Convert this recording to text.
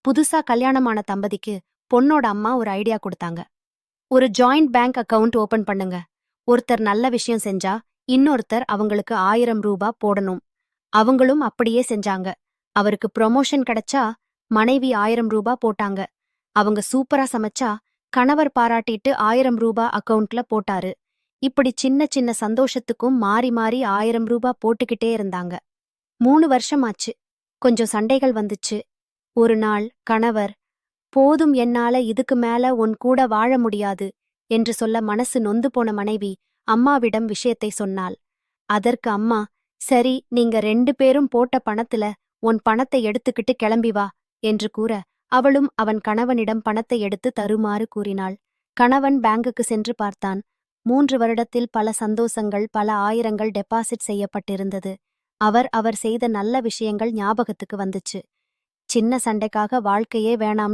புதுசா கல்யாணமான தம்பதிக்கு பொண்ணோட அம்மா ஒரு ஐடியா கொடுத்தாங்க. ஒரு ஜாயிண்ட் பேங்க் அக்கவுண்ட் ஓபன் பண்ணுங்க. ஒருத்தர் நல்ல விஷயம் செஞ்சா இன்னொருத்தர் அவங்களுக்கு 1000 ரூபாய் போடணும். அவங்களும் அப்படியே செஞ்சாங்க. அவருக்கு ப்ரொமோஷன் கிடைச்சா மனைவி 1000 ரூபாய் போட்டாங்க. அவங்க சூப்பரா சமைச்சா கணவர் பாராட்டிட்டு 1000 ரூபாய் அக்கவுண்ட்ல போட்டாரு. இப்படி சின்ன சின்ன சந்தோஷத்துக்கும் மாறி மாறி 1000 ரூபாய் போட்டுக்கிட்டே இருந்தாங்க. 3 வருஷம் ஆச்சு. கொஞ்சம் சண்டைகள் வந்துச்சு. ஒரு நாள் கணவர், போதும், என்னால இதுக்கு மேல உன் கூட வாழ முடியாது என்று சொல்ல மனசு நொந்து போன மனைவி அம்மாவிடம் விஷயத்தை சொன்னாள். அதற்கு அம்மா, சரி, நீங்க 2 பேரும் போட்ட பணத்துல உன் பணத்தை எடுத்துக்கிட்டு கிளம்பி வா என்று கூற, அவளும் அவன் கணவனிடம் பணத்தை எடுத்து தருமாறு கூறினாள். கணவன் பேங்குக்கு சென்று பார்த்தான். 3 வருடத்தில் பல சந்தோஷங்கள், பல ஆயிரங்கள் டெபாசிட் செய்யப்பட்டிருந்தது. அவர் செய்த நல்ல விஷயங்கள் ஞாபகத்துக்கு வந்துச்சு. சின்ன சண்டைக்காக வாழ்க்கையே வேணாம்